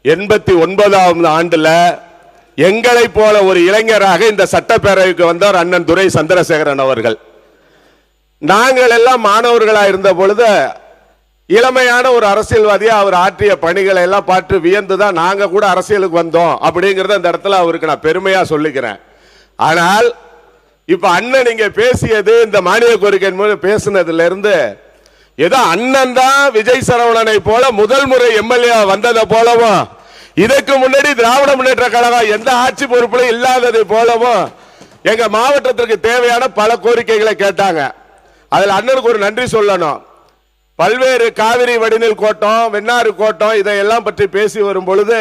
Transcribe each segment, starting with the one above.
89வது ஆண்டுல எங்களை போல ஒரு இளைஞராக இந்த சட்டப்பேரவைக்கு வந்தவர் அண்ணன் துரை சந்திரசேகரன் அவர்கள். நாங்கள் எல்லாம் மாணவர்களாக இருந்த பொழுது இளமையான ஒரு அரசியல்வாதியா அவர் ஆற்றிய பணிகளை எல்லாம் பார்த்து வியந்துதான் நாங்க கூட அரசியலுக்கு வந்தோம் அப்படிங்கறத இந்த இடத்துல அவருக்கு நான் பெருமையா சொல்லிக்கிறேன். ஆனால் இப்ப அண்ணன் நீங்க பேசியது இந்த மானிய கோரிக்கை பேசினதுல இருந்து ஏதோ அண்ணன் தான் விஜய் சரவணனை போல முதல் முறை எம்எல்ஏ வந்ததை போலவும் இதற்கு முன்னாடி திராவிட முன்னேற்ற கழகம் எந்த ஆட்சி பொறுப்புல இல்லாததை போலவும் எங்க மாவட்டத்திற்கு தேவையான பல கோரிக்கைகளை கேட்டாங்க. அதுல அண்ணனுக்கு ஒரு நன்றி சொல்லணும். பல்வேறு காவிரி வடிநில் கோட்டம், வெண்ணாறு கோட்டம் இதையெல்லாம் பற்றி பேசி வரும் பொழுது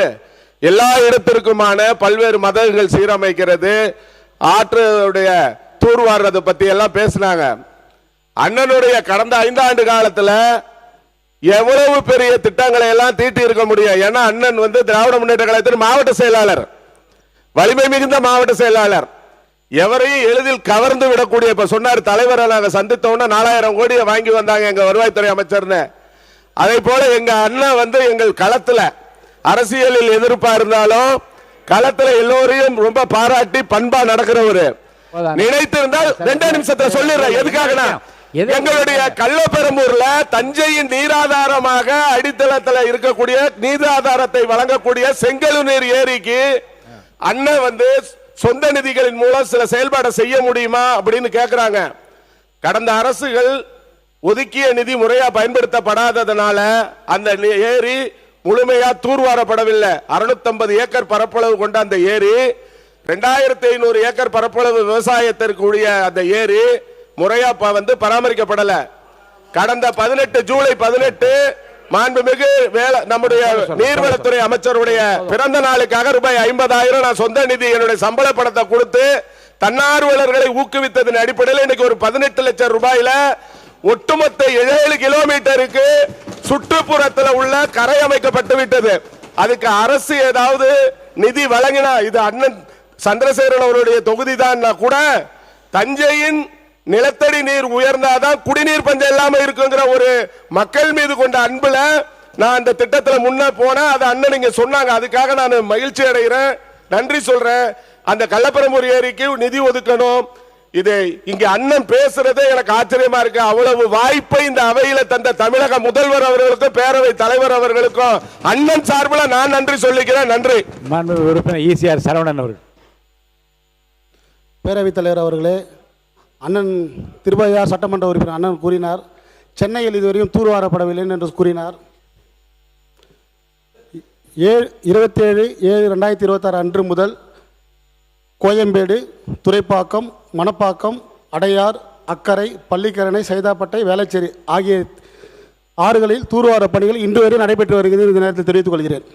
எல்லா இடத்திற்குமான பல்வேறு மதகுகள் சீரமைக்கிறது, ஆற்றுடைய தூர்வாடுறது பத்தி எல்லாம் பேசினாங்க. அண்ணனுடைய கடந்த 5 ஆண்டு காலத்துல எவ்வளவு பெரிய திட்டங்களை எல்லாம் தீட்டி இருக்க முடியும். ஏன்னா அண்ணன் திராவிட முன்னேற்ற கழகத்தின் மாவட்ட செயலாளர், வலிமை மிகுந்த மாவட்ட செயலாளர், எவரையும் எளிதில் கவர்ந்து விடக்கூடிய. இப்ப சொன்னார் தலைவரை நாங்க சந்தித்தோம்னா 4000 கோடியை வாங்கி வந்தாங்க எங்க வருவாய்த்துறை அமைச்சர்னு. அதே போல எங்க அண்ணன் எங்கள் களத்துல அரசியலில் எதிர்ப்பா இருந்தாலும் களத்துல எல்லோரையும் ரொம்ப பாராட்டி பண்பா நடக்கிறவரு. நினைத்திருந்தால் 2 நிமிஷத்துல சொல்லிடுறேன் எதுக்காக. எங்களுடைய கள்ளப்பெரும்பூர்ல தஞ்சையின் நீராதாரமாக அடித்தளத்தில் இருக்கக்கூடிய நீராதாரத்தை வழங்கக்கூடிய செங்கழுநீர் ஏரிக்கு அண்ணன் சொந்த நிதிகளின் மூலம் சில செயல்பாடு செய்ய முடியுமா அப்படின்னு கேட்கிறாங்க. கடந்த அரசுகள் ஒதுக்கிய நிதி முறையா பயன்படுத்தப்படாததனால அந்த ஏரி முழுமையா தூர்வாரப்படவில்லை. 650 ஏக்கர் பரப்பளவு கொண்ட அந்த ஏரி 2500 ஏக்கர் பரப்பளவு விவசாயத்திற்குரிய அந்த ஏரி முறையா பராமரிக்கப்படல. கடந்த 18 ஜூலை 18 மாண்புமிகு நம்முடைய நீர்வளத்துறை அமைச்சருடைய பிறந்த நாளுக்காக ரூபாய் 50,000 நான் சொந்த நிதி என்னுடைய சம்பள பணத்தை கொடுத்து தன்னார்வலர்களை ஊக்குவித்ததன் அடிப்படையில் இன்னைக்கு ஒரு 18 லட்சம் ரூபாயில ஒட்டுமொத்த 7 கிலோமீட்டருக்கு சுற்றுப்புறத்தில் உள்ள கரை அமைக்கப்பட்டு விட்டது. அதுக்கு அரசு ஏதாவது நிதி வழங்கினா, இது அண்ணன் சந்திரசேகரன் அவருடைய தொகுதி தான் கூட, தஞ்சையின் நிலத்தடி நீர் உயர்ந்தாதான் குடிநீர் பஞ்சம் இல்லாம இருக்குங்கிற ஒரு மக்கள் மீது கொண்ட அன்புல நான் அந்த திட்டத்தில் முன்ன போனேன். அது அண்ணன் நீங்க சொன்னாங்க, அதுக்காக நான் மகிழ்ச்சி அடைகிறேன், நன்றி சொல்றேன். அந்த கள்ளப்பெரும்பூர் ஏரிக்கு நிதி ஒதுக்கணும். இது இங்க அண்ணன் பேசுறதே எனக்கு ஆச்சரியமா இருக்கு. அவ்வளவு வாய்ப்பை இந்த அவையில தந்த தமிழக முதல்வர் அவர்களுக்கும் பேரவை தலைவர் அவர்களுக்கும் அண்ணன் சார்பில் நான் நன்றி சொல்லிக்கிறேன். நன்றி. ஈசிஆர் சரவணன் அவர்கள். பேரவைத் தலைவர் அவர்களே, அண்ணன் திருப்பதியார் சட்டமன்ற உறுப்பினர் அண்ணன் கூறினார், சென்னையில் இதுவரையும் தூர்வாரப்படவில்லை என்று கூறினார். 27/7/2026 அன்று முதல் கோயம்பேடு, துறைப்பாக்கம், மணப்பாக்கம், அடையார், அக்கரை, பள்ளிக்கரணை, சைதாப்பட்டை, வேளச்சேரி ஆகிய ஆறுகளில் தூர்வார பணிகள் இன்று வரை நடைபெற்று வருகிறது. இந்த நேரத்தில் தெரிவித்துக் கொள்கிறேன்.